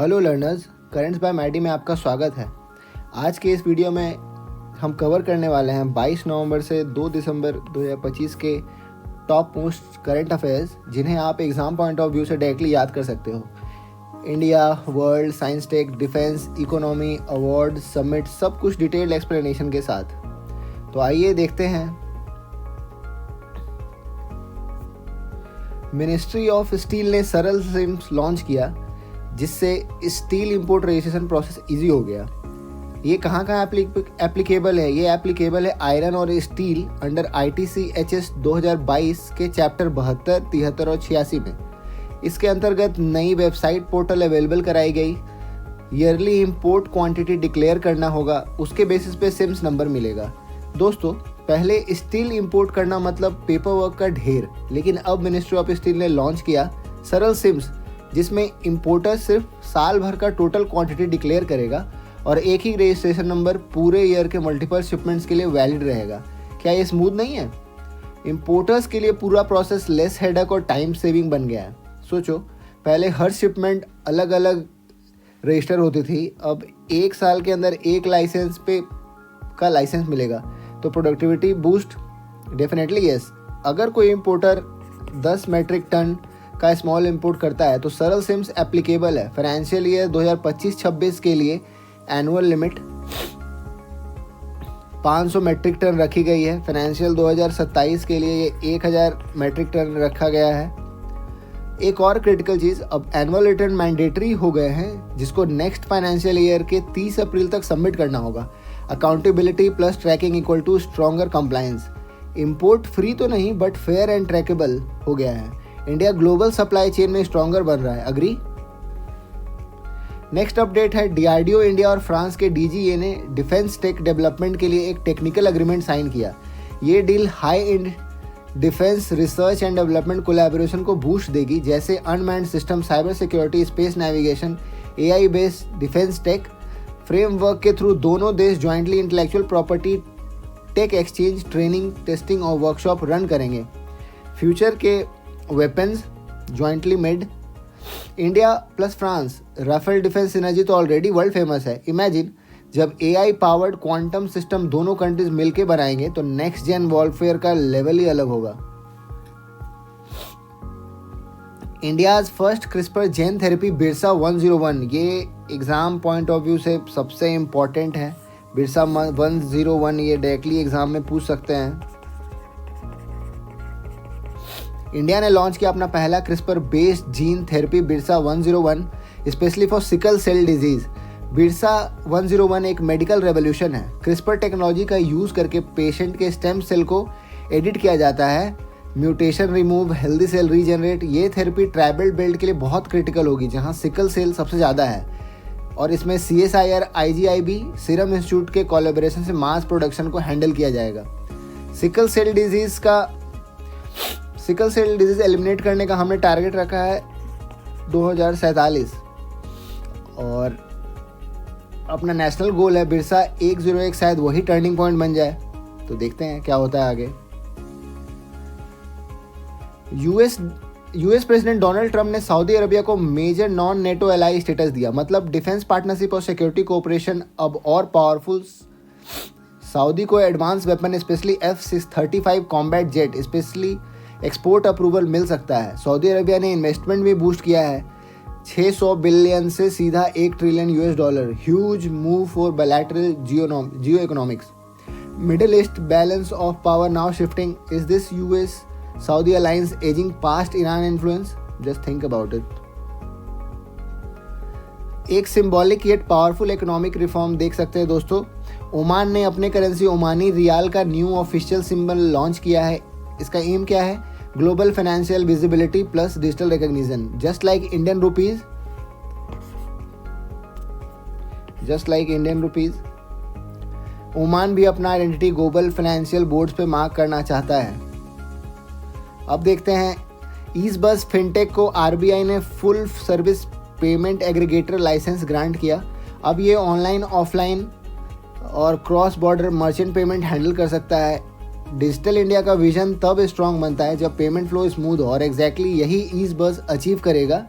Hello learners, currents by Maddy में आपका स्वागत है। आज के इस वीडियो में हम कवर करने वाले हैं 22 नवंबर से 2 दिसंबर 2025 के टॉप मोस्ट करंट अफेयर्स, जिन्हें आप एग्ज़ाम पॉइंट ऑफ व्यू से डायरेक्टली याद कर सकते हो। India, world, science tech, defence, economy, award, summit, सब कुछ डिटेल्ड एक्सप्लेनेशन के साथ। तो आइए देखते हैं। मिनिस्ट्री ऑफ स्टील ने सरल सिम्स लॉन्च किया, जिससे steel import registration process easy हो गया। ये कहाँ एप्लीकेबल है? ये एप्लीकेबल है आयरन और स्टील अंडर ITC/HS 2022 के चैप्टर 72, 73 और 86 में। इसके अंतर्गत नई वेबसाइट पोर्टल अवेलेबल कराई गई। ईयरली इंपोर्ट क्वांटिटी डिक्लेयर करना होगा, उसके बेसिस पे सिम्स नंबर मिलेगा। दोस्तों, पहले स्टील इंपोर्ट करना मतलब पेपर वर्क का ढेर, लेकिन अब मिनिस्ट्री ऑफ स्टील ने लॉन्च किया सरल सिम्स, जिसमें इंपोर्टर सिर्फ साल भर का टोटल क्वांटिटी डिक्लेयर करेगा और एक ही रजिस्ट्रेशन नंबर पूरे ईयर के मल्टीपल शिपमेंट्स के लिए वैलिड रहेगा। क्या ये स्मूथ नहीं है? इंपोर्टर्स के लिए पूरा प्रोसेस लेस हेडक और टाइम सेविंग बन गया है। सोचो, पहले हर शिपमेंट अलग अलग रजिस्टर होती थी, अब एक साल के अंदर एक लाइसेंस पे का लाइसेंस मिलेगा। तो प्रोडक्टिविटी बूस्ट डेफिनेटली यस। अगर कोई इंपोर्टर 10 मेट्रिक टन का स्मॉल इंपोर्ट करता है तो सरल सिम्स एप्लीकेबल है। फाइनेंशियल ईयर 2025-26 के लिए एनुअल लिमिट 500 मेट्रिक टन रखी गई है। फाइनेंशियल 2027 के लिए ये 1000 मेट्रिक टन रखा गया है। एक और क्रिटिकल चीज़, अब एनुअल रिटर्न मैंडेटरी हो गए हैं, जिसको नेक्स्ट फाइनेंशियल ईयर के 30 अप्रैल तक सबमिट करना होगा। Accountability plus tracking equal to stronger compliance. Import free तो नहीं, बट फेयर एंड ट्रैकेबल हो गया है। इंडिया ग्लोबल सप्लाई चेन में स्ट्रॉन्गर बन रहा है। अग्री? नेक्स्ट अपडेट है, DRDO इंडिया और फ्रांस के DGA ने डिफेंस टेक डेवलपमेंट के लिए एक टेक्निकल एग्रीमेंट साइन किया। ये deal high end defence research and development collaboration को बूस्ट देगी, जैसे unmanned system, cyber security, space navigation, AI based defence tech. Framework के थ्रू दोनों देश jointly intellectual property tech exchange, training, testing और workshop run करेंगे। फ्यूचर के weapons jointly made. India plus France Rafale defence synergy तो already world famous है। Imagine जब AI powered quantum system दोनों कंट्रीज मिलके बनाएंगे तो नेक्स्ट जेन वॉरफेयर का लेवल ही अलग होगा। India's first CRISPR gene therapy Birsa 101, ये एग्ज़ाम पॉइंट ऑफ व्यू से सबसे इम्पॉर्टेंट है। बिरसा 101 ये डायरेक्टली एग्ज़ाम में पूछ सकते हैं। इंडिया ने लॉन्च किया अपना पहला CRISPR based gene therapy Birsa 101, specially for sickle cell disease. Birsa 101 एक मेडिकल रेवोल्यूशन है। क्रिस्पर टेक्नोलॉजी का यूज़ करके पेशेंट के स्टेम सेल को एडिट किया जाता है, mutation remove, healthy cell regenerate. ये थेरेपी ट्राइबल बेल्ट के लिए बहुत क्रिटिकल होगी, जहाँ सिकल सेल सबसे ज़्यादा है। और इसमें CSIR, IGIB, सीरम इंस्टीट्यूट के कोलैबोरेशन से मास प्रोडक्शन को हैंडल किया जाएगा। सिकल सेल डिजीज़ एलिमिनेट करने का हमने टारगेट रखा है 2047 और अपना नेशनल गोल है बिरसा 101, शायद वही टर्निंग पॉइंट बन जाए। तो देखते हैं क्या होता है आगे। यूएस प्रेसिडेंट डोनाल्ड ट्रंप ने सऊदी अरबिया को major non NATO ally status दिया, मतलब डिफेंस पार्टनरशिप और सिक्योरिटी कोऑपरेशन अब और पावरफुल। सऊदी को advance weapon specially F-35 combat jet specially export approval मिल सकता है। सऊदी अरबिया ने इन्वेस्टमेंट भी बूस्ट किया है 600 बिलियन से सीधा $1 trillion. Huge move for bilateral geo economics. Middle East balance of power now shifting. Is this US Saudi alliance aging past Iran influence? Just think about it. एक symbolic yet powerful economic reform देख सकते हैं दोस्तों। Oman ने अपने currency Omani riyal का new official symbol launch किया है। इसका एम क्या है? Global financial visibility plus digital recognition. Just like Indian rupees, Oman भी अपना आइडेंटिटी ग्लोबल फाइनेंशियल बोर्ड्स पे मार्क करना चाहता है। अब देखते हैं, ईज़बज़ फिनटेक को RBI ने full service payment aggregator licence grant किया। अब ये ऑनलाइन, ऑफलाइन और cross border merchant payment handle कर सकता है। डिजिटल इंडिया का विजन तब स्ट्रॉन्ग बनता है जब पेमेंट फ्लो स्मूथ हो, और एग्जैक्टली यही ईज़बज़ अचीव करेगा।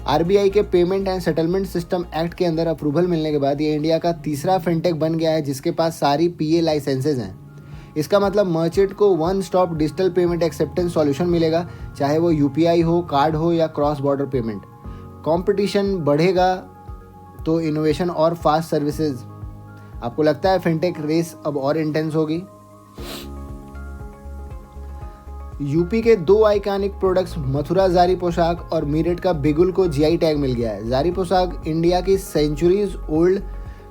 आरबीआई के payment and settlement system act के अंदर अप्रूवल मिलने के बाद ये इंडिया का तीसरा फिनटेक बन गया है जिसके पास सारी पीए लाइसेंसेज हैं। इसका मतलब मर्चेंट को one stop digital payment acceptance solution मिलेगा, चाहे वो यूपीआई हो, कार्ड हो या क्रॉस बॉर्डर पेमेंट। कंपटीशन बढ़ेगा तो इनोवेशन और फास्ट सर्विसेज। आपको लगता है फिनटेक रेस अब और इंटेंस होगी? यूपी के 2 आइकॉनिक प्रोडक्ट्स मथुरा जारी पोशाक और मीरठ का बिगुल को जीआई टैग मिल गया है। जारी पोशाक इंडिया की सेंचुरीज ओल्ड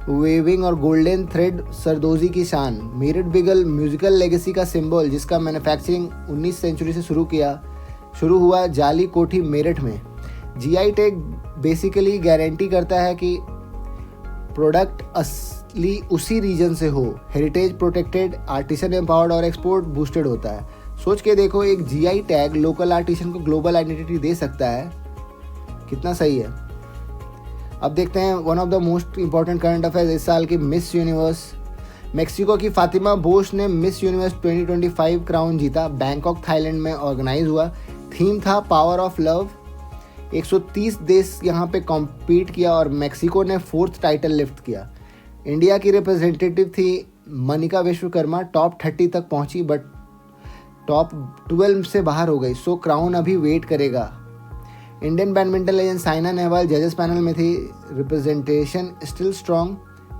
वेविंग और गोल्डन थ्रेड सरदोजी की शान। मीरठ बिगल म्यूजिकल लेगेसी का सिंबल जिसका मैन्युफैक्चरिंग 19 सेंचुरी से शुरू हुआ जाली कोठी मेरठ में। जीआई टैग बेसिकली गारंटी करता है कि प्रोडक्ट असली उसी रीजन से हो, हेरिटेज प्रोटेक्टेड, आर्टिसन एम्पावर्ड और एक्सपोर्ट बूस्टेड होता है। सोच के देखो, एक जीआई टैग लोकल आर्टिसन को ग्लोबल आइडेंटिटी दे सकता है, कितना सही है। अब देखते हैं one of the most important current affairs इस साल की मिस यूनिवर्स। मेक्सिको की फातिमा बोश ने मिस यूनिवर्स 2025 क्राउन जीता। बैंकॉक थाईलैंड में ऑर्गेनाइज हुआ। थीम था पावर ऑफ लव। 130 देश यहाँ पे कॉम्पीट किया और मेक्सिको ने 4th टाइटल लिफ्ट किया। इंडिया की रिप्रेजेंटेटिव थी मनिका विश्वकर्मा। टॉप 30 तक पहुंची बट टॉप 12 से बाहर हो गई, सो क्राउन अभी वेट करेगा। Indian badminton legend Saina Nehwal जजेस पैनल में थी। Representation still strong.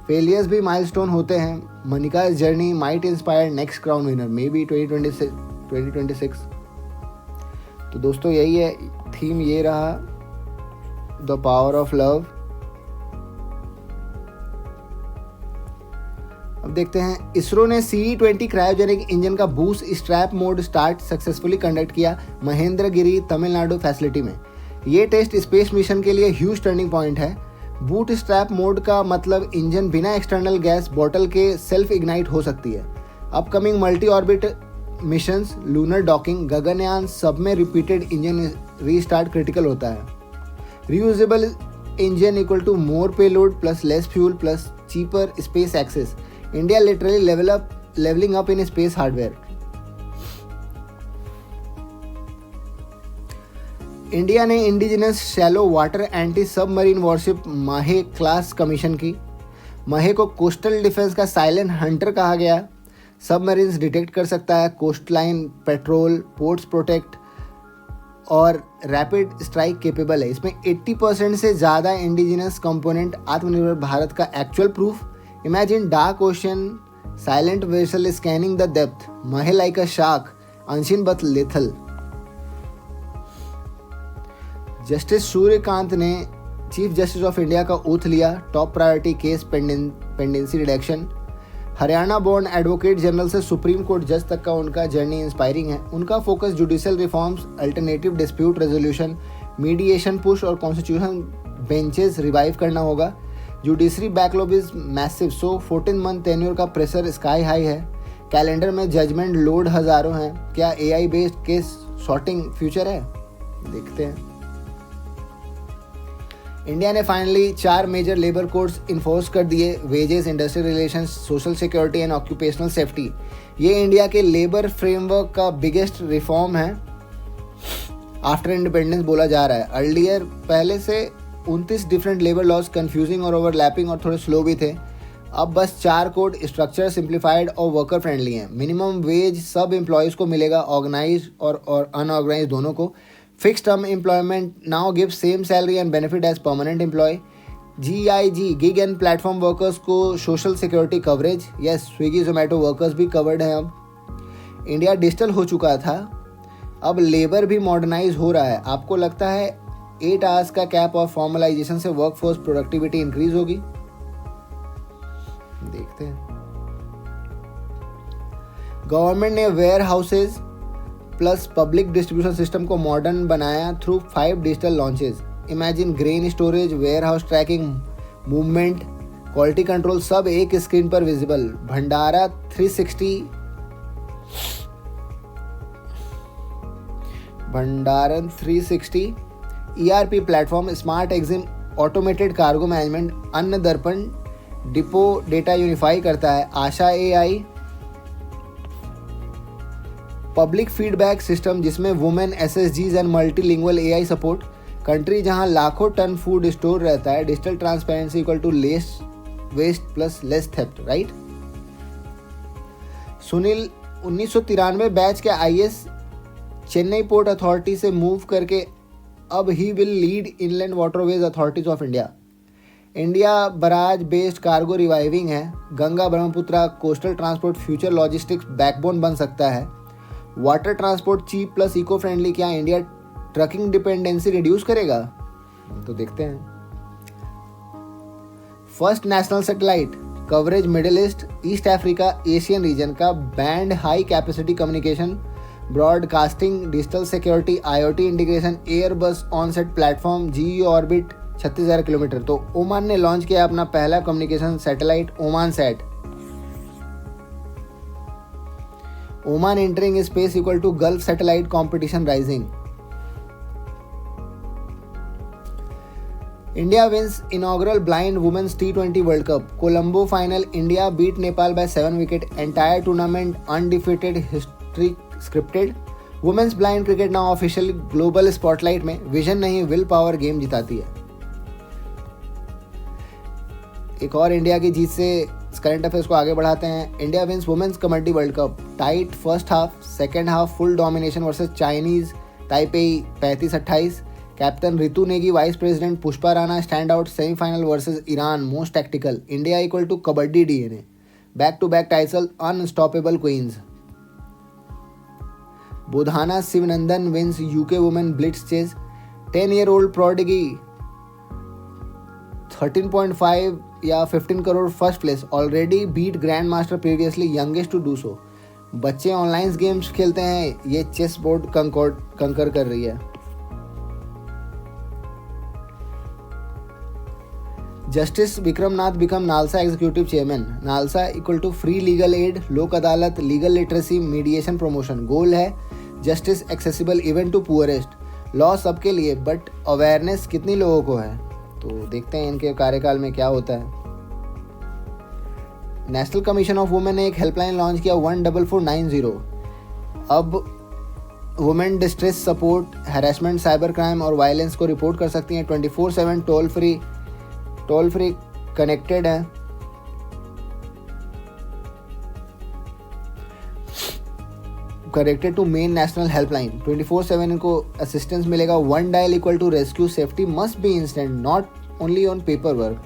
फेलियर्स भी माइलस्टोन होते हैं। Manika journey might inspire next crown winner may be 2026। तो दोस्तों यही है थीम, ये रहा द पावर ऑफ लव। अब देखते हैं, इसरो ने CE-20 क्रायोजेनिक इंजन का boost strap mode start successfully conduct किया महेंद्रगिरी तमिलनाडु फैसिलिटी में। ये टेस्ट स्पेस मिशन के लिए ह्यूज टर्निंग पॉइंट है। बूट स्ट्रैप मोड का मतलब इंजन बिना एक्सटर्नल गैस बॉटल के सेल्फ इग्नाइट हो सकती है। Upcoming multi orbit missions, lunar docking, Gaganyaan सब में रिपीटेड इंजन रीस्टार्ट क्रिटिकल होता है। Reusable engine equal to more payload plus less fuel plus cheaper space access. India literally leveling up in space hardware. India ने indigenous shallow water anti submarine warship Mahe class commission की। माहे को coastal defence का silent Hunter कहा गया। Submarines detect कर सकता है, कोस्टलाइन पेट्रोल, पोर्ट्स प्रोटेक्ट और रैपिड स्ट्राइक केपेबल है। इसमें 80% से ज़्यादा इंडिजिनस कंपोनेंट आत्मनिर्भर भारत का actual proof. Imagine dark ocean, silent vessel scanning the depth, Mahe like a shark, unseen but lethal. Justice Suryakant ने चीफ जस्टिस ऑफ इंडिया का oath लिया। Top priority case pendency reduction. Haryana born advocate general से Supreme Court जज तक का उनका journey inspiring है। उनका focus judicial reforms, alternative dispute resolution, mediation push और कॉन्स्टिट्यूशन बेंचेस रिवाइव करना होगा। Judiciary backlog is massive, so 14 month tenure का प्रेशर स्काई हाई है। कैलेंडर में जजमेंट लोड हज़ारों हैं। क्या AI based case sorting future है? देखते हैं। इंडिया ने finally 4 major labour codes enforce कर दिए। Wages, industrial relations, social security and occupational safety. ये इंडिया के लेबर फ्रेमवर्क का बिगेस्ट रिफॉर्म है आफ्टर इंडिपेंडेंस बोला जा रहा है। अर्लियर पहले से 29 डिफरेंट लेबर लॉज कंफ्यूजिंग और ओवरलैपिंग और थोड़े स्लो भी थे। अब बस 4 कोड स्ट्रक्चर सिंप्लीफाइड और वर्कर फ्रेंडली हैं। मिनिमम वेज सब एम्प्लॉयज़ को मिलेगा, ऑर्गेनाइज और अनऑर्गेनाइज दोनों को। Fix term employment now give same salary and benefit as permanent employ. GIG gig and platform workers को social security coverage. Yes, Swiggy Zomato workers भी कवर्ड हैं। अब इंडिया डिजिटल हो चुका था, अब लेबर भी मॉडर्नाइज हो रहा है। आपको लगता है 8 आवर्स का कैप और फॉर्मलाइजेशन से वर्कफोर्स प्रोडक्टिविटी इंक्रीज होगी? देखते हैं। गवर्नमेंट ने warehouses plus public distribution system को मॉडर्न बनाया through 5 digital launches. Imagine grain storage, warehouse tracking, movement, quality control सब एक स्क्रीन पर visible. Bhandara 360 ERP platform, smart exim, automated cargo management, Anna Darpan depot data unify करता है। Asha AI public feedback system जिसमें women SSGs and multilingual AI support. Country जहां लाखों tonne food store रहता है, digital transparency equal to less waste plus less theft, right. Sunil 1993 batch के IAS Chennai port authority से move करके अब ही will lead inland waterways authorities of India. India barrage based cargo reviving है। Ganga Brahmaputra coastal transport future logistics backbone बन सकता है। Water transport cheap plus eco friendly, क्या इंडिया ट्रकिंग डिपेंडेंसी रिड्यूस करेगा? तो देखते हैं। First national satellite coverage Middle East, East Africa, Asian region का band high capacity communication, broadcasting, digital security, IoT integration, Airbus OneSat platform, GE orbit 36,000 kilometre. तो Oman ने launch किया अपना पहला communication satellite Oman sat. Oman entering space equal to Gulf satellite competition rising. India wins inaugural blind women's T20 world cup, Colombo final, India beat Nepal by 7 wicket, entire tournament undefeated, history scripted. Women's blind cricket now officially global spotlight में, vision नहीं will power game जिताती है। एक और India की जीत से current affairs को आगे बढ़ाते हैं। India wins women's kabaddi world cup, tight first half, second half full domination versus Chinese Taipei 35-28। Captain Ritu Negi, vice president Pushpa Rana stand out, semifinal versus Iran most tactical, India equal to kabaddi DNA, back to back title, unstoppable queens. Budhana Shivanandan wins UK women blitz chess, 10-year-old prodigy 13.5 या 15 crore first place, already beat grand master previously youngest to do सो। बच्चे online games खेलते हैं, ये chess board कंकर कर रही है। Justice Vikramnath become NALSA executive chairman, NALSA equal to free legal aid, Lok Adalat, legal literacy, mediation promotion. Goal है justice accessible even to poorest, law सबके लिए बट अवेयरनेस कितनी लोगों को है? तो देखते हैं इनके कार्यकाल में क्या होता है। नेशनल कमीशन ऑफ वुमेन ने एक हेल्पलाइन लॉन्च किया 14490। अब women distress support, harassment, cyber crime और वायलेंस को रिपोर्ट कर सकती हैं। 24/7 टोल फ्री कनेक्टेड है। Connected to main national helpline, 24/7 इनको असिस्टेंस मिलेगा। 1 dial equal to rescue safety must be instant, not only on paper work.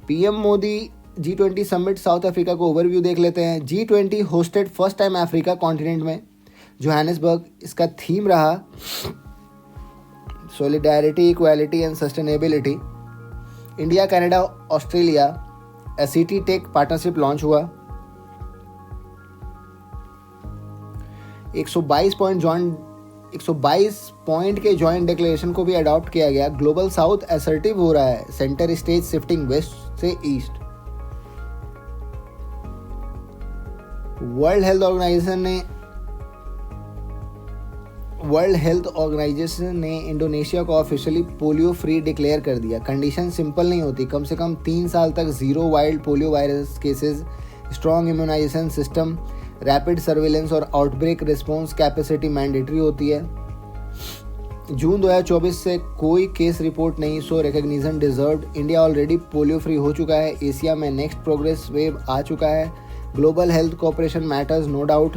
PM Modi G20 summit South Africa को overview देख लेते हैं। G20 hosted first time Africa continent में, Johannesburg. इसका theme रहा solidarity, equality and sustainability. India, Canada, Australia ACT tech partnership launch हुआ। 122 point के joint declaration को भी अडॉप्ट किया गया। ग्लोबल साउथ असर्टिव हो रहा है, सेंटर स्टेज शिफ्टिंग वेस्ट से ईस्ट। वर्ल्ड हेल्थ ऑर्गेनाइजेशन ने इंडोनेशिया को ऑफिशियली पोलियो फ्री डिक्लेयर कर दिया। कंडीशन सिंपल नहीं होती, कम से कम 3 साल तक 0 wild polio virus cases, strong immunisation system, rapid surveillance और आउटब्रेक रिस्पॉन्स कैपेसिटी मैंडेटरी होती है। जून 2024 से कोई केस रिपोर्ट नहीं, so recognition deserved. India already polio free हो चुका है। एशिया में नेक्स्ट प्रोग्रेस वेव आ चुका है। Global health cooperation matters no doubt.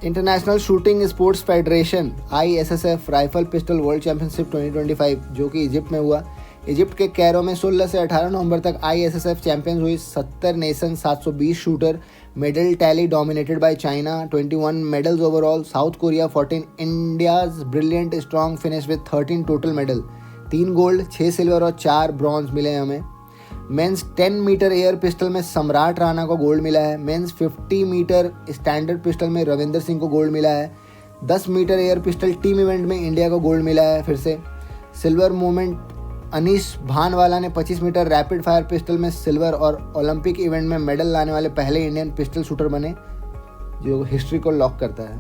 International shooting sports federation ISSF rifle pistol world championship 2025 जो कि इजिप्ट में हुआ। इजिप्ट के कैरो में 16 से 18 नवंबर तक ISSF चैंपियंस हुई। 70 nation, 720 shooter. Medal tally dominated by China, 21 medals overall, south Korea 14। India's brilliant strong finish with 13 total medal, 3 gold, 6 silver और 4 ब्रॉन्ज मिले हैं हमें। मेंस 10 मीटर एयर पिस्टल में सम्राट राणा को गोल्ड मिला है। मेंस 50 मीटर स्टैंडर्ड पिस्टल में रविंदर सिंह को गोल्ड मिला है। 10 metre air pistol team event में इंडिया को गोल्ड मिला है फिर से। सिल्वर मोमेंट अनीश भानवाला ने 25 मीटर रैपिड फायर पिस्टल में सिल्वर और ओलंपिक इवेंट में मेडल लाने वाले पहले इंडियन पिस्टल शूटर बने, जो हिस्ट्री को लॉक करता है।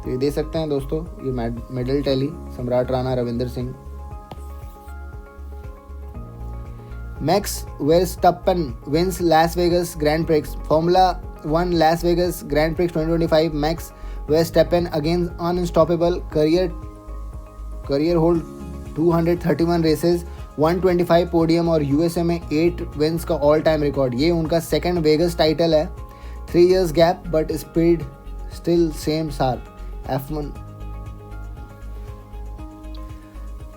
तो ये दे सकते हैं दोस्तों, ये medal tally Samrat Rana, Ravinder Singh. Max Verstappen wins Las Vegas Grand Prix, Formula 1 Las Vegas Grand Prix 2025। Max Verstappen again unstoppable, career hold 231 races, 125 podium और यूएसए में 8 विंस का ऑल टाइम रिकॉर्ड। ये उनका सेकंड वेगस टाइटल है। 3 years gap but speed still same sharp. F1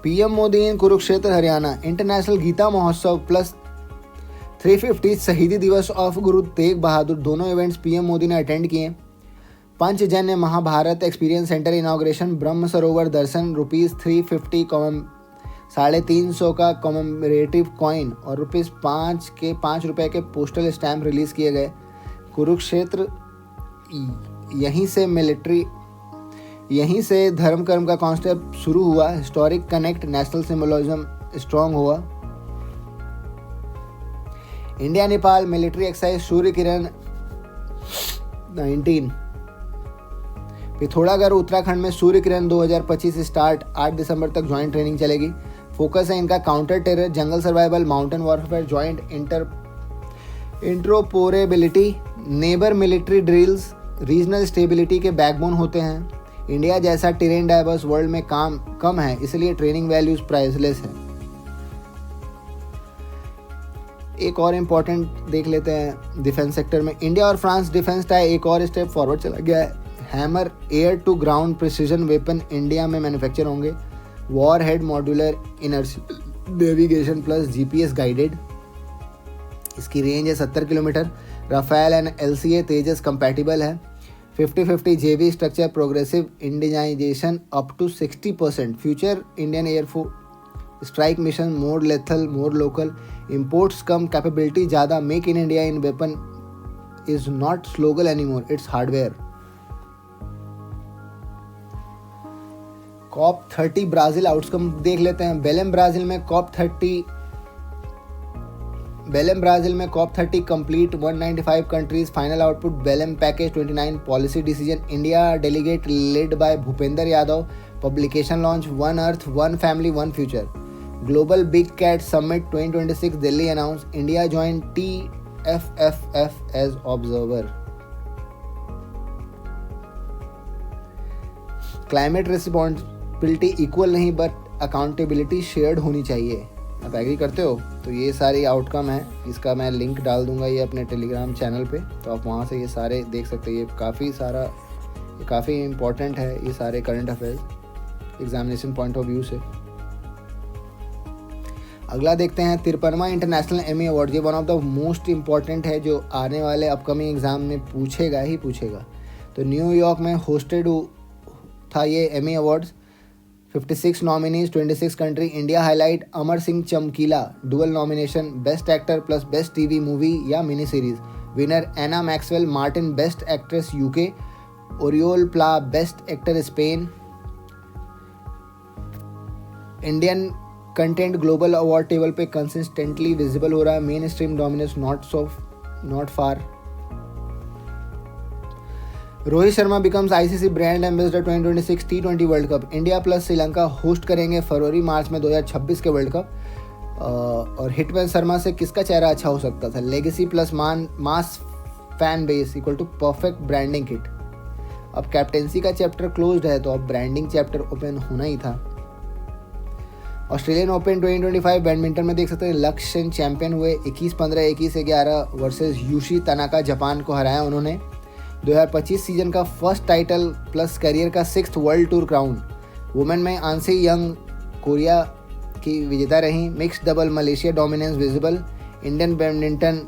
PM Modi in Kurukshetra Haryana, international Gita Mahotsav plus 350 शहीदी दिवस of Guru Tegh Bahadur, दोनों events PM Modi ने अटेंड किए। Panchajanya Mahabharata experience centre inauguration, Brahma Sarovar दर्शन, ₹350 350 का कॉमेमोरेटिव कॉइन और ₹5 के पोस्टल स्टैम्प रिलीज किए गए। कुरुक्षेत्र, यहीं से धर्म कर्म का कॉन्सेप्ट शुरू हुआ। Historic connect, national symbolism strong हुआ। India Nepal military exercise Surya Kiran 19। Pithoragarh Uttarakhand में सूर्य किरण 2025 स्टार्ट, 8 दिसंबर तक ज्वाइंट ट्रेनिंग चलेगी। फोकस है इनका counter terror, jungle survival, mountain warfare, joint interoperability, neighbour military drills regional stability के बैकबोन होते हैं। इंडिया जैसा टेरेन डाइवर्स वर्ल्ड में कम है, इसलिए ट्रेनिंग वैल्यूज प्राइसलेस है। एक और इम्पोर्टेंट देख लेते हैं डिफेंस सेक्टर में। इंडिया और फ्रांस डिफेंस टाई एक और स्टेप फॉरवर्ड चला गया है। Hammer air to ground precision weapon India में मैन्युफैक्चर होंगे। War head modular inertial navigation plus GPS guided. इसकी रेंज है 70 kilometre. Rafale and LCA Tejas compatible है। 50-50 JV structure, progressive indigenisation up to 60%। Future Indian air force strike mission more lethal more local. Imports कम, capability ज़्यादा। Make in India in weapon is not slogan anymore, it's hardware. COP30 Brazil outcome देख लेते हैं। Belem Brazil में COP30 complete, 195 countries final output. Belem package 29 policy decision. India delegate led by Bhupender Yadav. Publication launch, one earth one family one future. Global big cat summit 2026 Delhi announce. India join TFFF as observer. Climate responsibility equal नहीं but accountability shared होनी चाहिए। आप agree करते हो? तो ये सारी outcome है। इसका मैं लिंक डाल दूंगा ये अपने टेलीग्राम चैनल पे, तो आप वहाँ से ये सारे देख सकते हैं। ये काफ़ी इम्पोर्टेंट है, ये सारे current affairs examination point of view से। अगला देखते हैं 53वां इंटरनेशनल एमी अवार्ड। ये one of the most important है, जो आने वाले अपकमिंग एग्जाम में पूछेगा। तो न्यूयॉर्क में होस्टेड था ये Emmy awards. 56 nominees, 26 country. India highlight Amar Singh Chamkila, dual nomination, best actor plus best TV movie या mini series. Winner Anna Maxwell Martin, best actress UK. Oriol Pla, best actor Spain. Indian content global award table पे consistently visible हो रहा है। Mainstream dominance not far. Rohit Sharma becomes ICC brand ambassador 2026 T20 world cup. India plus Sri Lanka host करेंगे फरवरी मार्च में 2026 के world cup. और Hitman Sharma से किसका चेहरा अच्छा हो सकता था? Legacy plus mass fan base equal to perfect branding kit. अब कैप्टेंसी का चैप्टर क्लोज्ड है, तो अब ब्रांडिंग चैप्टर ओपन होना ही था। ऑस्ट्रेलियन ओपन 2025 बैडमिंटन में देख सकते हैं लक्ष्य सेन चैंपियन हुए। 21-15, 21-11 वर्सेस यूशी तनाका, जापान को हराया उन्होंने। 2025 सीजन का फर्स्ट टाइटल प्लस करियर का 6th world tour crown. Women में आंसी यंग कोरिया की विजेता रही। Mix double Malaysia dominance visible. Indian badminton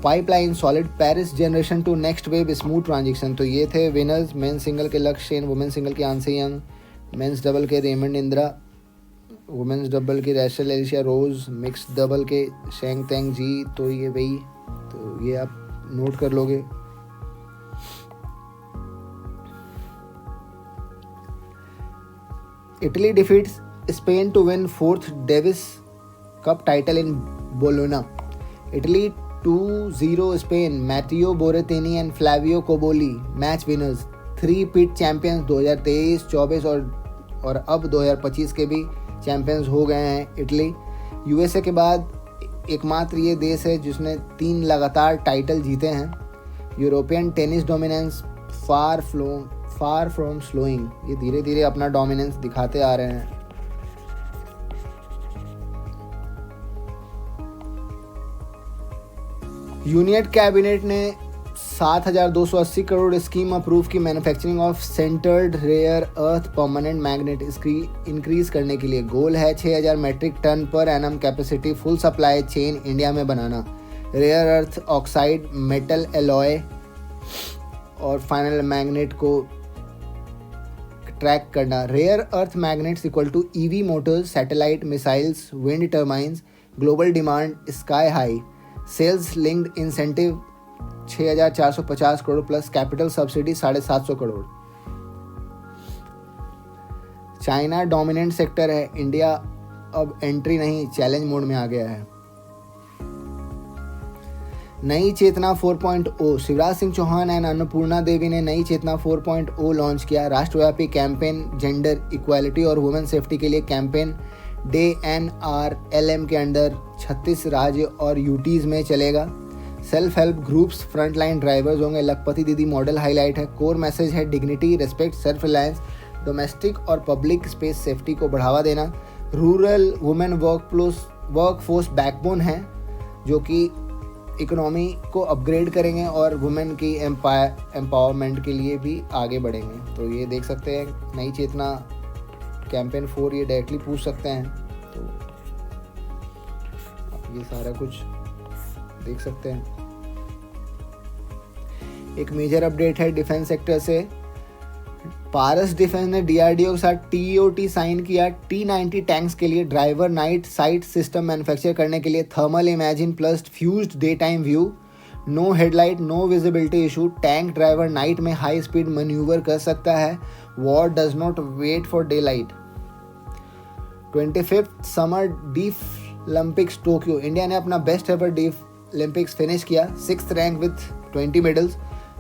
pipeline solid, Paris generation to next wave smooth transition. तो ये थे विनर्स। मेन सिंगल के Lakshya Sen, women single के आंसी यंग, मेंस डबल के रेमंड इंदिरा, वुमेन्स डबल के Rachel Alicia Rose, mix double के Sheng Teng जी। तो ये आप नोट कर लोगे। Italy defeats Spain to win 4th Davis cup title in Bologna. Italy 2-0 Spain. Matteo Berrettini and Flavio Cobolli match winners. 3-peat champions 2023, 24 और अब 2025 के भी चैंपियंस हो गए हैं इटली। यूएसए के बाद एकमात्र ये देश है जिसने 3 लगातार टाइटल जीते हैं। European tennis dominance far from slowing, ये धीरे धीरे अपना डोमिनेंस दिखाते आ रहे हैं। यूनियन कैबिनेट ने 7,280 करोड़ स्कीम अप्रूव की manufacturing of sintered rare earth permanent magnet increase करने के लिए। गोल है 6,000 metric tonne per annum capacity full supply chain India में बनाना। Rare earth oxide metal alloy और फाइनल मैग्नेट को ट्रैक करना। Rare earth magnets equal to EV motors, satellite missiles, wind turbines, global demand sky high, sales linked incentive 6,450 crore plus capital subsidy 750 crore. China dominant sector है, India अब entry नहीं challenge mode में आ गया है। नई चेतना 4.0, Shivraj Singh Chauhan and Annapurna देवी ने नई चेतना 4.0 लॉन्च किया। राष्ट्रव्यापी कैंपेन जेंडर इक्वालिटी और वुमेन सेफ्टी के लिए कैंपेन डे NRLM के अंडर 36 राज्य और यूटीज में चलेगा। Self help groups frontline drivers होंगे। लखपति दीदी मॉडल हाईलाइट है। कोर मैसेज है dignity, respect, self reliance, domestic और पब्लिक स्पेस सेफ्टी को बढ़ावा देना। रूरल वुमेन वर्कफोर्स बैकबोन है जो कि इकोनॉमी को अपग्रेड करेंगे और वुमेन की एम्पावरमेंट के लिए भी आगे बढ़ेंगे। तो ये देख सकते हैं नई चेतना कैंपेन 4, ये डायरेक्टली पूछ सकते हैं, तो ये सारा कुछ देख सकते हैं। एक मेजर अपडेट है डिफेंस सेक्टर से। पारस डिफेंस ने DRDO के साथ TOT साइन किया। T-90 टैंक्स के लिए driver night sight system manufacture करने के लिए thermal imaging plus fused daytime view, no headlight, no visibility issue. Tank driver night में हाई स्पीड मैन्यूवर कर सकता है। War does not wait for daylight. 25th summer deaf Olympics Tokyo, India ने अपना best ever deaf Olympics finish किया। 6th rank with 20 medals,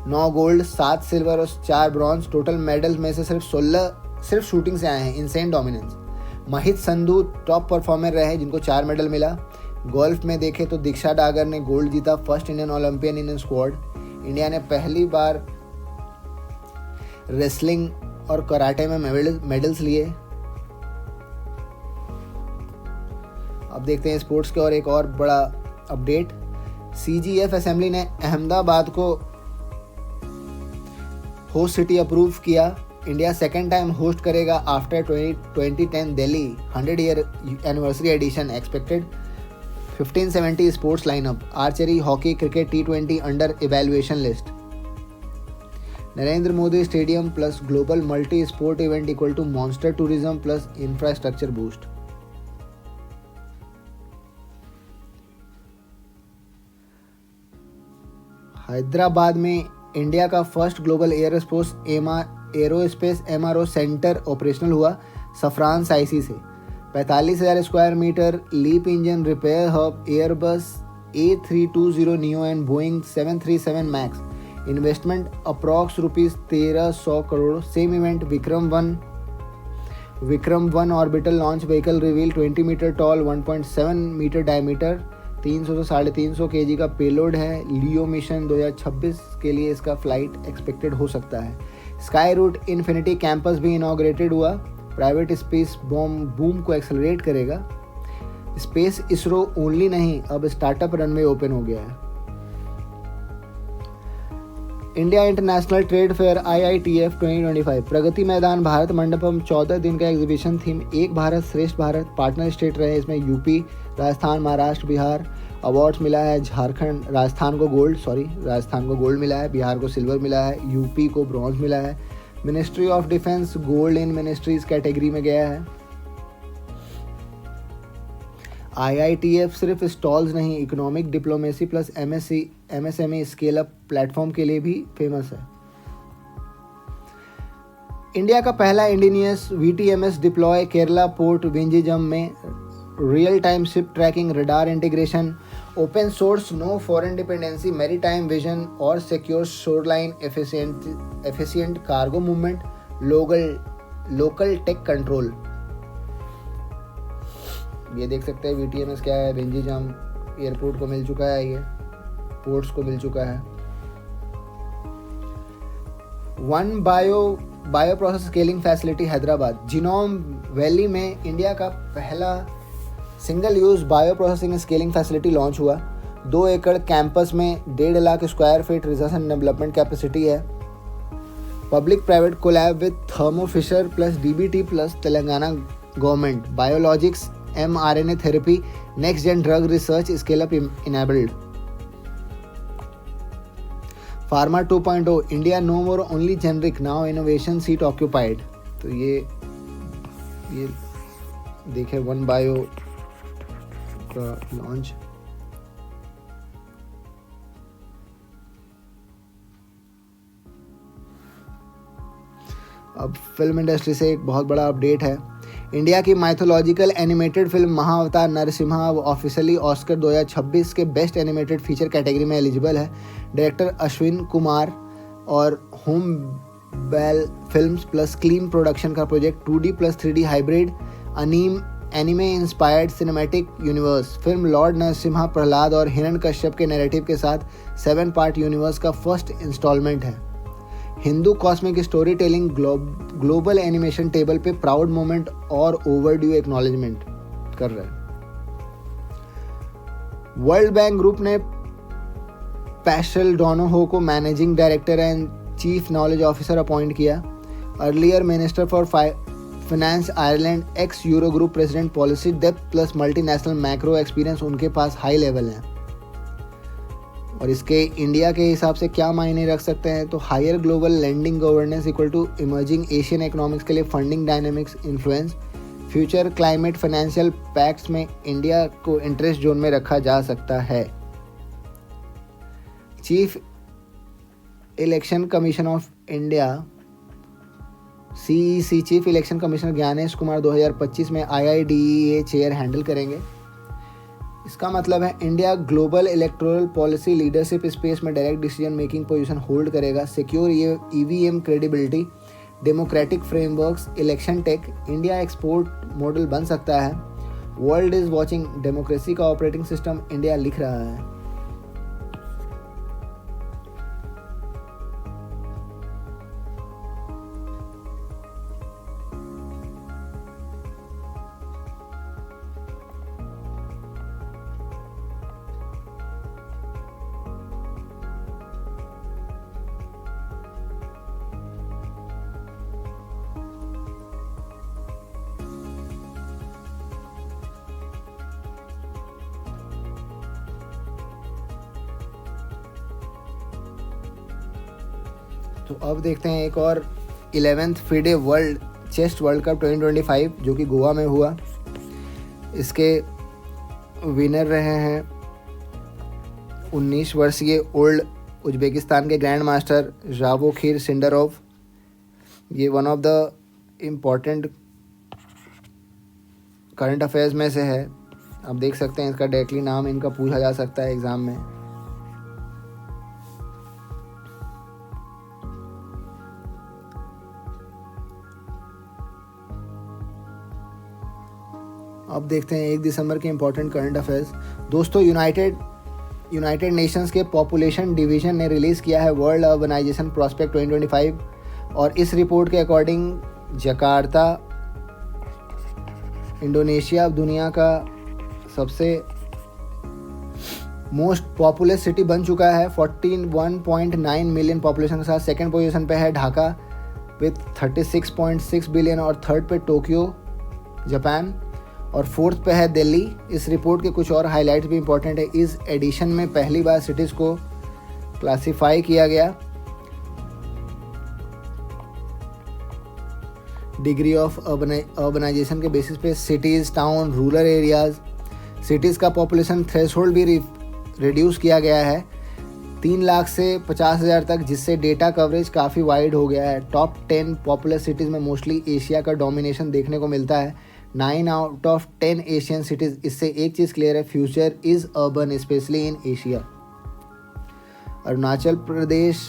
9 gold, 7 silver और 4 bronze. Total medals में से सिर्फ 16 सिर्फ शूटिंग से आए हैं। Insane dominance. Mahit Sandhu top performer रहे जिनको 4 मेडल मिला। गोल्फ में देखें तो दीक्षा डागर ने गोल्ड जीता, फर्स्ट इंडियन ओलंपियन इन स्क्वाड। इंडिया ने पहली बार रेसलिंग और कराटे में मेडल्स लिए। अब देखते हैं स्पोर्ट्स के और एक और बड़ा अपडेट। CGF असेंबली ने अहमदाबाद को होस्ट सिटी अप्रूव किया। इंडिया सेकेंड टाइम होस्ट करेगा after 2010 Delhi 100 year anniversary edition expected. 1570 sports lineup, archery, hockey, cricket, T20 under evaluation list. Narendra Modi stadium plus global multi sport event equal to monster tourism plus infrastructure boost. Hyderabad में India का first global aerospace MRO centre operational हुआ Safran साइसी से। 45,000 square metre leap engine repair hub, Airbus A320 neo and Boeing 737 Max. Investment approx ₹1300 crore. Same event Vikram 1 orbital launch vehicle reveal 20 metre tall, 1.7 metre diameter, 300 से 350 kg का payload है। लियो mission 2026 के लिए इसका flight expected हो सकता है। स्काई रूट इन्फिनिटी कैंपस भी इनॉग्रेटेड हुआ। प्राइवेट स्पेस बूम को एक्सेलरेट करेगा। स्पेस इसरो ओनली नहीं, अब स्टार्टअप रनवे ओपन हो गया है। India international trade fair IITF 2025 Pragati Maidan Bharat Mandapam 14 दिन का एग्जीबिशन थीम एक भारत श्रेष्ठ भारत। पार्टनर स्टेट रहे इसमें यूपी, राजस्थान, महाराष्ट्र, बिहार। अवार्ड्स मिला है झारखंड, राजस्थान को गोल्ड मिला है, बिहार को सिल्वर मिला है, यूपी को ब्रॉन्ज मिला है। Ministry of defence gold in ministries category में गया है। IITF सिर्फ स्टॉल्स नहीं, economic diplomacy plus MSME scale up platform के लिए भी फेमस है। इंडिया का पहला indigenous VTMS deploy Kerala port Vizhinjam में। Real time ship tracking, radar integration, open source, no foreign dependency, maritime vision और secure shoreline efficient cargo movement, local tech control. ये देख सकते हैं VTMS क्या है। विंजिजम एयरपोर्ट को मिल चुका है, ये पोर्ट्स को मिल चुका है। One bio process scaling facility Hyderabad. Genome Valley में इंडिया का पहला single use bio processing scaling facility launch हुआ। 2 एकड़ कैंपस में 1.5 lakh square feet research and development capacity है। Public private collab with Thermo Fisher plus DBT plus Telangana government. Biologics mRNA therapy next gen drug research scale up enabled. Pharma 2.0 India no more only generic now innovation seat occupied. तो ये देखे one bio का launch. अब film industry से एक बहुत बड़ा update है। इंडिया की mythological animated film Mahavatar Narsimha अब ऑफिशियली ऑस्कर 2026 के बेस्ट एनिमेटेड फीचर कैटेगरी में एलिजिबल है। डायरेक्टर अश्विन कुमार और Hombale films plus Kleem production का project 2D plus 3D hybrid anime inspired cinematic universe. Film lord Narsimha Prahlad और हिरण्यकश्यप के नैरेटिव के साथ 7 पार्ट यूनिवर्स का फर्स्ट इंस्टॉलमेंट है। Hindu cosmic story telling global animation table पे प्राउड मोमेंट और ओवरड्यू एक्नॉलेजमेंट कर रहा है। वर्ल्ड बैंक ग्रुप ने पैशल डोनोहो को managing director and chief knowledge officer appoint किया। Earlier minister for finance Ireland ex euro group president policy depth plus multinational macro experience उनके पास high level है। और इसके इंडिया के हिसाब से क्या मायने रख सकते हैं, तो higher global lending governance equal to emerging Asian economics के लिए funding dynamics influence. Future climate financial pacts में इंडिया को इंटरेस्ट जोन में रखा जा सकता है। Chief election commission of India CEC chief election commissioner Gyanesh Kumar 2025 में IIDEA चेयर हैंडल करेंगे। इसका मतलब है India global electoral policy leadership space में direct decision making position hold करेगा। Secure EVM credibility, democratic frameworks, election tech, India export model बन सकता है। वर्ल्ड इज वॉचिंग डेमोक्रेसी का ऑपरेटिंग सिस्टम इंडिया लिख रहा है। तो अब देखते हैं एक और 11th FIDE world chest world cup 2025 जो कि गोवा में हुआ। इसके विनर रहे हैं 19 वर्षीय ओल्ड उज्बेकिस्तान के ग्रैंड मास्टर जावोखिर सिंडरोव। ये one of the important current affairs में से है। आप देख सकते हैं इसका डायरेक्टली नाम इनका पूछा जा सकता है एग्ज़ाम में। अब देखते हैं 1 दिसंबर के इम्पोर्टेंट करंट अफेयर्स। दोस्तों, यूनाइटेड नेशंस के पॉपुलेशन डिवीज़न ने रिलीज़ किया है वर्ल्ड अर्बनाइजेशन प्रॉस्पेक्ट 2025 और इस रिपोर्ट के अकॉर्डिंग जकार्ता इंडोनेशिया दुनिया का सबसे मोस्ट पॉपुलस सिटी बन चुका है 41.9 मिलियन पॉपुलेशन के साथ। सेकंड पोजीशन पे है ढाका विथ 36.6 बिलियन और थर्ड पे टोक्यो जापान और फोर्थ पे है दिल्ली। इस रिपोर्ट के कुछ और हाइलाइट्स भी इंपॉर्टेंट है। इस एडिशन में पहली बार सिटीज़ को क्लासिफाई किया गया डिग्री ऑफ अर्बनाइजेशन के बेसिस पे। Cities, town, rural areas, cities का पॉपुलेशन थ्रेशोल्ड भी रिड्यूस किया गया है 3 लाख से 50,000 तक, जिससे डेटा कवरेज काफ़ी वाइड हो गया है। टॉप 10 पॉपुलर सिटीज़ में मोस्टली एशिया का डोमिनेशन देखने को मिलता है। 9 आउट ऑफ 10 एशियन सिटीज़। इससे एक चीज़ क्लियर है, future is urban specially in Asia. Arunachal Pradesh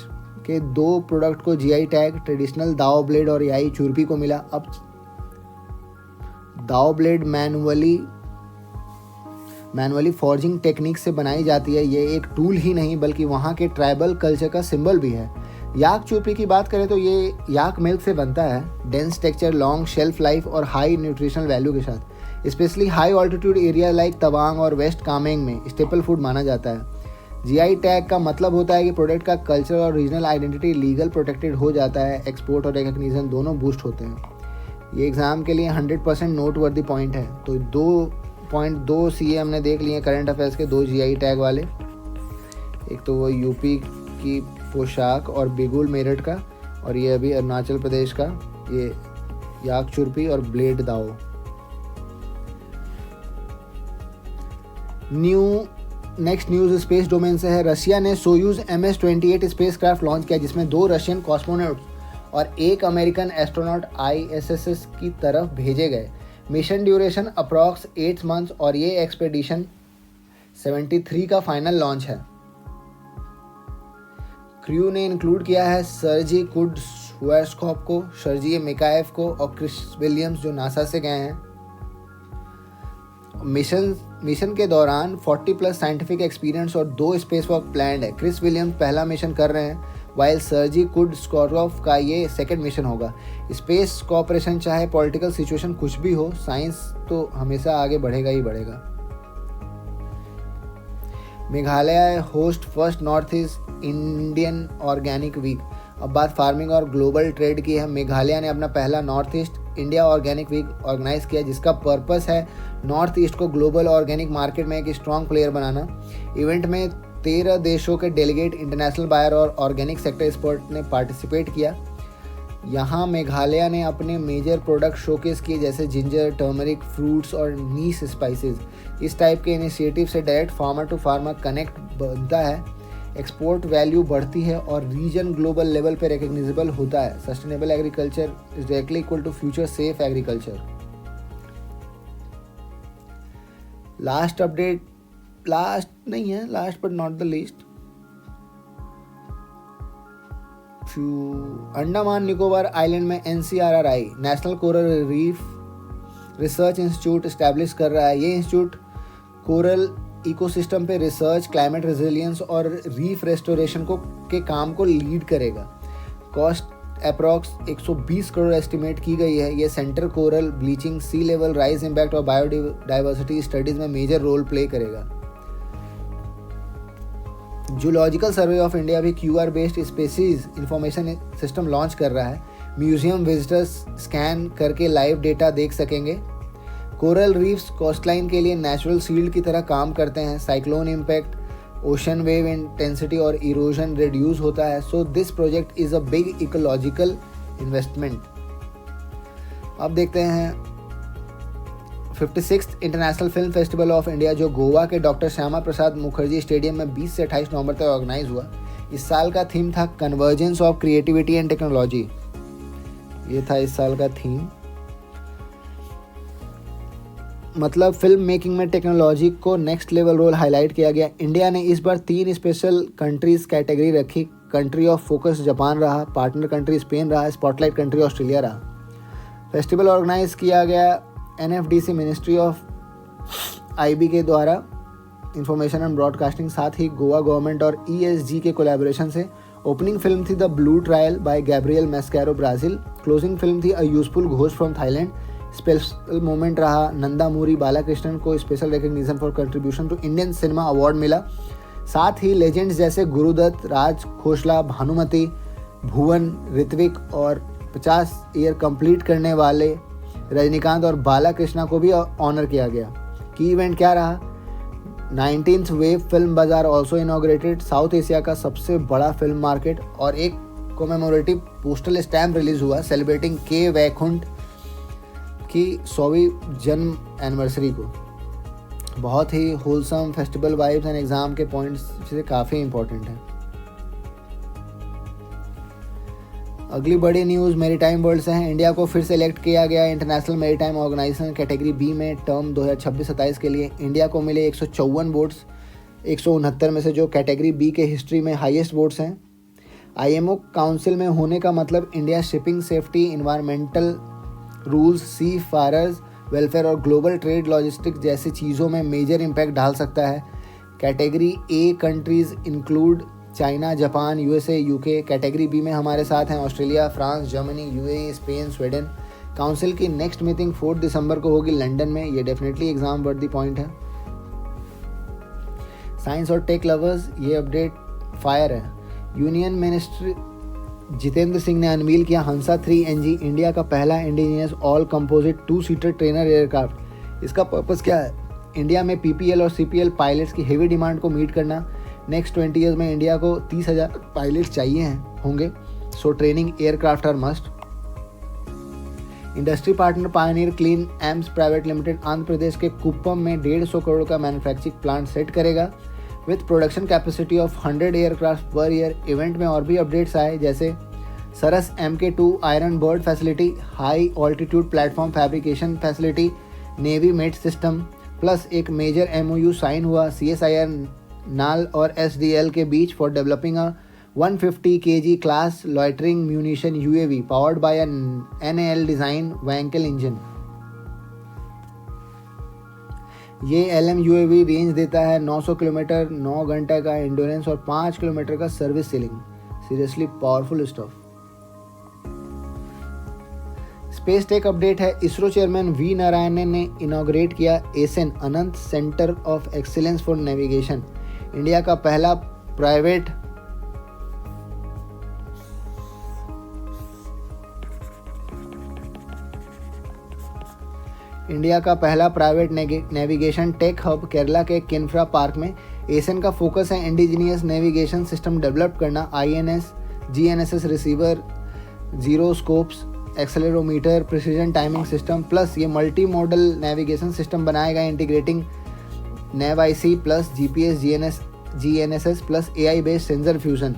के 2 प्रोडक्ट को GI tag traditional dao blade और याई चुरपी को मिला। अब दाव ब्लेड मैनुअली फॉर्जिंग टेक्निक से बनाई जाती है। ये एक टूल ही नहीं बल्कि वहाँ के ट्राइबल कल्चर का सिंबल भी है। याक चुर्पी की बात करें तो ये याक मिल्क से बनता है, dense texture, long shelf life और हाई न्यूट्रिशनल वैल्यू के साथ। Specially high altitude area like Tawang और वेस्ट कामेंग में स्टेपल फूड माना जाता है। जीआई टैग का मतलब होता है कि प्रोडक्ट का कल्चर और रीजनल आइडेंटिटी लीगल प्रोटेक्टेड हो जाता है, एक्सपोर्ट और रिकग्निशन दोनों बूस्ट होते हैं। ये एग्ज़ाम के लिए 100% नोट वर्दी पॉइंट है। तो 2.2 CA हमने देख लिए करंट अफेयर्स के, 2 जीआई टैग वाले। एक तो वो यूपी की पोशाक और बिगुल मेरठ का, और ये अभी अरुणाचल प्रदेश का ये याक चुर्पी और ब्लेड दाओ। नेक्स्ट न्यूज़ स्पेस डोमेन से है। रशिया ने सोयूज MS-28 स्पेसक्राफ्ट लॉन्च किया, जिसमें 2 रशियन कॉस्मोनॉट्स और 1 अमेरिकन एस्ट्रोनॉट ISS की तरफ भेजे गए। मिशन ड्यूरेशन अप्रॉक्स 8 मंथ्स और ये एक्सपेडिशन 73 का फाइनल लॉन्च है। क्रू ने इंक्लूड किया है सर्जी कुर्ज़कोव को, सर्जी मिकाएव को और क्रिस विलियम्स जो नासा से गए हैं। मिशन के दौरान 40+ साइंटिफिक एक्सपीरियंस और 2 स्पेसवॉक प्लान्ड है। क्रिस विलियम्स पहला मिशन कर रहे हैं, वाइल सर्जी कुर्ज़कोव का ये सेकंड मिशन होगा। स्पेस कोऑपरेशन चाहे पॉलिटिकल सिचुएशन कुछ भी हो, साइंस तो हमेशा आगे बढ़ेगा ही बढ़ेगा। Meghalaya host first north east Indian organic week. अब बात फार्मिंग और ग्लोबल ट्रेड की है। मेघालय ने अपना पहला north east India organic week organise किया, जिसका पर्पस है नॉर्थ ईस्ट को ग्लोबल ऑर्गेनिक मार्केट में एक स्ट्रॉन्ग प्लेयर बनाना। इवेंट में 13 देशों के डेलीगेट, इंटरनेशनल बायर और ऑर्गेनिक सेक्टर एक्सपर्ट ने पार्टिसिपेट किया। यहाँ मेघालय ने अपने मेजर प्रोडक्ट शोकेस किए, जैसे जिंजर, टर्मरिक, फ्रूट्स और नीस स्पाइसेस। इस टाइप के इनिशिएटिव से direct farmer to farmer connect बनता है, एक्सपोर्ट वैल्यू बढ़ती है और रीजन ग्लोबल लेवल पे रिकग्निजेबल होता है। Sustainable agriculture is directly equal to future safe agriculture. Last update, last नहीं है, last but not the least, Andaman Nicobar island में NCRRI national coral reef research institute establish कर रहा है। ये इंस्टीट्यूट कोरल इकोसिस्टम पे रिसर्च, क्लाइमेट रेजिलियंस और reef restoration के काम को लीड करेगा। कॉस्ट अप्रॉक्स 120 करोड़ एस्टिमेट की गई है। ये सेंटर कोरल ब्लीचिंग, सी लेवल राइज इम्पैक्ट और बायोडाइवर्सिटी स्टडीज में मेजर रोल प्ले करेगा। जूलॉजिकल सर्वे ऑफ इंडिया भी QR based species information system launch कर रहा है। म्यूजियम विजिटर्स स्कैन करके लाइव डेटा देख सकेंगे। कोरल रीफ्स कोस्टलाइन के लिए नेचुरल शील्ड की तरह काम करते हैं। Cyclone impact, ocean wave intensity और इरोजन रिड्यूस होता है। So this project is a big ecological investment. अब देखते हैं 56th international film festival of India, जो गोवा के डॉक्टर श्यामा प्रसाद मुखर्जी स्टेडियम में 20 से 28 नवंबर तक ऑर्गेनाइज हुआ। इस साल का थीम था convergence of creativity and technology. ये था इस साल का थीम। मतलब फिल्म मेकिंग में टेक्नोलॉजी को नेक्स्ट लेवल रोल हाईलाइट किया गया। इंडिया ने इस बार 3 स्पेशल कंट्रीज कैटेगरी रखी। कंट्री ऑफ फोकस जापान रहा, पार्टनर कंट्री स्पेन रहा, स्पॉटलाइट कंट्री ऑस्ट्रेलिया रहा। फेस्टिवल ऑर्गेनाइज किया गया NFDC मिनिस्ट्री ऑफ IB के द्वारा, इंफॉर्मेशन एंड ब्रॉडकास्टिंग, साथ ही गोवा गवर्नमेंट और ESG के कोलैबोरेशन से। ओपनिंग फिल्म थी the blue trial by Gabriel Mascaro Brazil. Closing film थी a useful ghost from Thailand. Special moment रहा नंदामूरी बालाकृष्णन को special recognition for contribution to Indian cinema award मिला। साथ ही लेजेंड्स जैसे गुरुदत्त, राज खोसला, भानुमति, भुवन, ऋत्विक और 50 ईयर कंप्लीट करने वाले रजनीकांत और बालाकृष्णा को भी ऑनर किया गया। की इवेंट क्या रहा? 19th wave film bazaar also inaugurated, south Asia का सबसे बड़ा फिल्म मार्केट, और एक कोमेमोरेटिव पोस्टल स्टैम्प रिलीज हुआ सेलिब्रेटिंग के वैकुंठ की 100वीं जन्म एनिवर्सरी को। बहुत ही wholesome festival vibes and exam के पॉइंट्स से काफ़ी इंपॉर्टेंट है। अगली बड़ी न्यूज़ मेरीटाइम वर्ल्ड से है। इंडिया को फिर से इलेक्ट किया गया international maritime organisation category B में टर्म 2026-27 के लिए। इंडिया को मिले 154 वोट्स 169 में से, जो कैटेगरी B के हिस्ट्री में हाईएस्ट वोट्स हैं। IMO काउंसिल में होने का मतलब India shipping safety, environmental rules, seafarers welfare और ग्लोबल ट्रेड लॉजिस्टिक्स जैसी चीज़ों में मेजर इम्पैक्ट डाल सकता है। Category A countries include China, Japan, USA, UK. Category B में हमारे साथ हैं Australia, France, Germany, UAE, Spain, Sweden. Council की नेक्स्ट मीटिंग 4 दिसंबर को होगी लंदन में। ये डेफिनेटली एग्जाम वर्दी पॉइंट है। साइंस और टेक लवर्स, ये अपडेट फायर है। यूनियन मिनिस्टर जितेंद्र सिंह ने अनवील किया हंसा 3NG, इंडिया का पहला इंडिजिनियस ऑल कंपोजिट 2-सीटर ट्रेनर एयरक्राफ्ट। इसका पर्पस क्या है? इंडिया में PPL और CPL पायलट्स की हेवी डिमांड को मीट करना। नेक्स्ट 20 ईयर्स में इंडिया को 30,000 पायलट्स चाहिए होंगे, so training aircraft are must. Industry partner pioneer clean amps private limited Andhra प्रदेश के कुप्पम में 150 करोड़ का मैन्युफैक्चरिंग प्लांट सेट करेगा with production capacity of 100 aircraft per year. Event में और भी अपडेट्स आए, जैसे Saras MK2 iron bird facility, high altitude platform fabrication facility, navy met system, plus एक मेजर MOU साइन हुआ CSIR नाल और SDL के बीच for developing a 150 kg class loitering munition UAV powered by an NAL design Wankel engine. ये LM UAV range देता है 900 kilometre, 9 घंटे का एंड्योरेंस और 5 किलोमीटर का service ceiling. Seriously powerful stuff. Space tech update है। इसरो चेयरमैन V नारायणन ने inaugurate किया एसन Ananth centre of excellence for navigation. India का पहला private navigation tech hub Kerala के किन्फ्रा पार्क में। एसन का फोकस है इंडिजिनियस नेविगेशन सिस्टम डेवलप करना। INS GNSS receiver, gyroscopes, accelerometer, precision timing system, plus ये मल्टी मॉडल नेविगेशन सिस्टम बनाएगा integrating NavIC plus GPS GNSS plus AI based sensor fusion.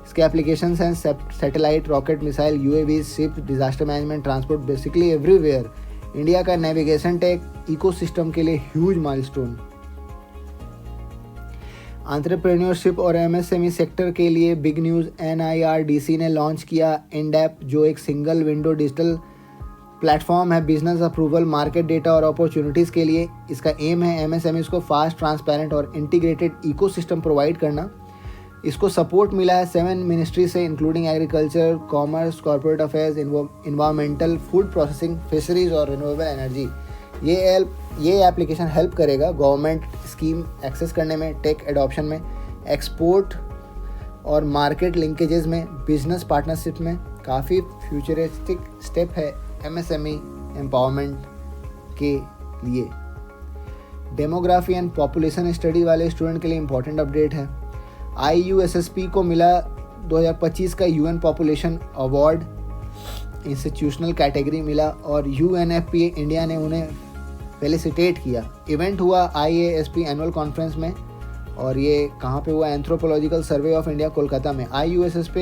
इसके applications हैं satellite, rocket, missile, UAV, ship, disaster management, transport, basically everywhere. India का navigation take ecosystem के लिए huge milestone. Entrepreneurship और MSME sector के लिए big news. NIRDC ने launch किया इंडैप, जो एक सिंगल विंडो डिजिटल प्लेटफॉर्म है बिजनेस अप्रूवल, मार्केट डेटा और अपॉर्चुनिटीज़ के लिए। इसका एम है MSMEs को फास्ट, ट्रांसपेरेंट और इंटीग्रेटेड इकोसिस्टम प्रोवाइड करना। इसको सपोर्ट मिला है 7 मिनिस्ट्री से, including agriculture, commerce, corporate affairs, environmental, food processing, fisheries और रिन्यूएबल एनर्जी। ये एप्लीकेशन हेल्प करेगा गवर्नमेंट स्कीम एक्सेस करने में, टेक एडॉप्शन में, एक्सपोर्ट और मार्केट लिंकेजेस में, बिजनेस पार्टनरशिप में। काफ़ी फ्यूचरिस्टिक स्टेप है MSME एम्पावरमेंट के लिए। डेमोग्राफी एंड पॉपुलेशन स्टडी वाले स्टूडेंट के लिए इंपॉर्टेंट अपडेट है। IUSSP को मिला 2025 का UN population award, institutional category मिला, और UNFPA इंडिया ने उन्हें फेलिसिटेट किया। इवेंट हुआ IASP एनुअल कॉन्फ्रेंस में, और ये कहाँ पे हुआ? Anthropological survey of India Kolkata में। IUSSP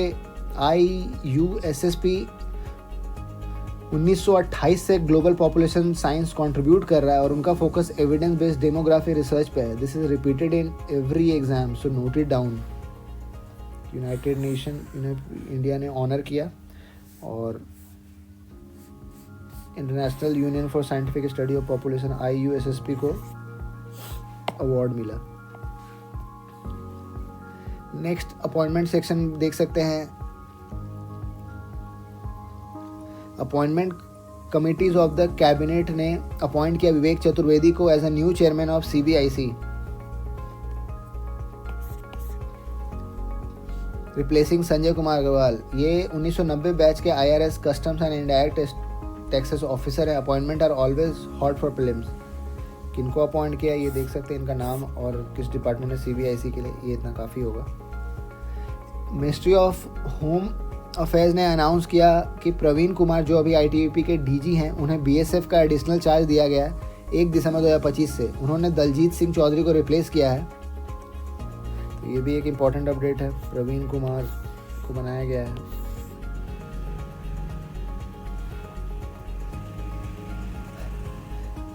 1928 से ग्लोबल पॉपुलेशन साइंस कंट्रीब्यूट कर रहा है, और उनका focus evidence based demography research पे है। This is repeated in every exam, so note it down. United nation India ने ऑनर किया, और international union for scientific study of population IUSSP को अवार्ड मिला। नेक्स्ट अपॉइंटमेंट सेक्शन देख सकते हैं। Appointment committees of the cabinet ने appoint किया विवेक चतुर्वेदी को as a new chairman of CBIC, replacing Sanjay Kumar Agarwal. ये 1990 बैच के IRS customs and indirect taxes officer है। Appointment are always hot for prelims. किनको अपॉइंट किया ये देख सकते हैं, इनका नाम और किस डिपार्टमेंट में CBIC के लिए, ये इतना काफ़ी होगा। मिनिस्ट्री ऑफ होम अफेयर्स ने अनाउंस किया कि प्रवीण कुमार, जो अभी ITBP के DG हैं, उन्हें BSF का एडिशनल चार्ज दिया गया है 1 दिसंबर 2025 से। उन्होंने दलजीत सिंह चौधरी को रिप्लेस किया है, तो ये भी एक इम्पॉर्टेंट अपडेट है। प्रवीण कुमार को बनाया गया है।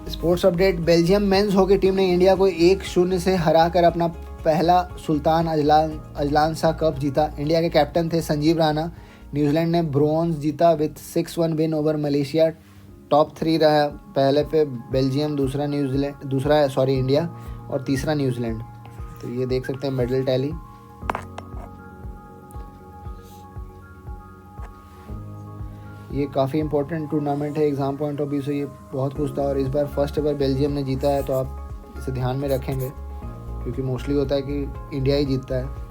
Sports update. Belgium men's hockey team ने इंडिया को 1-0 से हराकर अपना पहला सुल्तान अजलान शाह कप जीता। इंडिया के कैप्टन थे संजीव राणा। न्यूजीलैंड ने ब्रोंज जीता with 6-1 win over Malaysia. Top 3 रहा, पहले पे बेल्जियम, दूसरा इंडिया और तीसरा न्यूजीलैंड। तो ये देख सकते हैं मेडल टैली। ये काफ़ी इंपॉर्टेंट टूर्नामेंट है एग्ज़ाम पॉइंट ऑफ व्यू से, ये बहुत पूछता है और इस बार फर्स्ट एवर बेल्जियम ने जीता है, तो आप इसे ध्यान में रखेंगे क्योंकि मोस्टली होता है कि इंडिया ही जीतता है।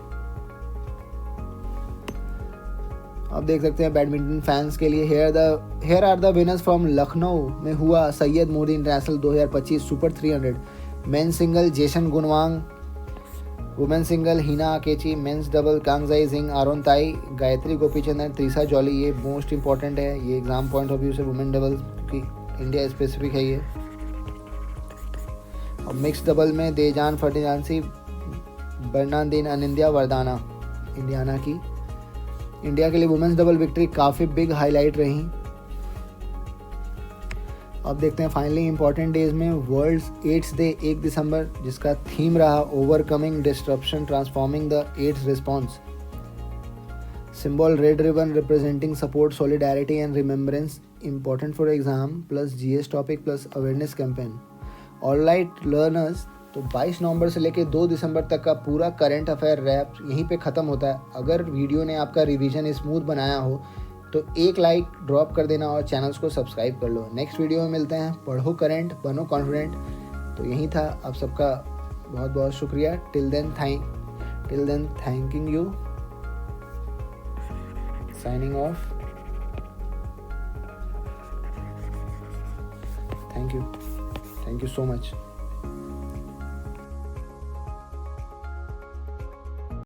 आप देख सकते हैं बैडमिंटन फैंस के लिए here are the winners from Lucknow में हुआ Syed Modi international 2025 super 300 men single Jason Gunawan, women single Hina Akechi, men's double Kang Khai Xing Aaron Tai, Gayatri Gopichand, Treesa Jolly. ये मोस्ट इंपॉर्टेंट है ये एग्जाम पॉइंट ऑफ व्यू से वुमेन डबल क्योंकि India specific है ये। और मिक्स डबल में Dejan Ferdinansyah, Bernadine Anindya Wardana इंडियाना की। इंडिया के लिए वुमेन्स डबल विक्ट्री काफ़ी बिग हाईलाइट रही। अब देखते हैं फाइनली इंपॉर्टेंट डेज में वर्ल्ड्स एड्स डे 1 दिसंबर, जिसका थीम रहा overcoming disruption transforming the AIDS response. Symbol red ribbon representing support solidarity and remembrance, important for exam plus GS topic plus awareness campaign. Alright learners, तो 22 नवंबर से लेकर 2 दिसंबर तक का पूरा करंट अफेयर रैप यहीं पे ख़त्म होता है। अगर वीडियो ने आपका रिवीजन स्मूथ बनाया हो तो एक लाइक ड्रॉप कर देना और चैनल्स को सब्सक्राइब कर लो। नेक्स्ट वीडियो में मिलते हैं। पढ़ो करंट, बनो कॉन्फिडेंट। तो यही था। आप सबका बहुत बहुत शुक्रिया। Till then thanking you, signing off. Thank you so much.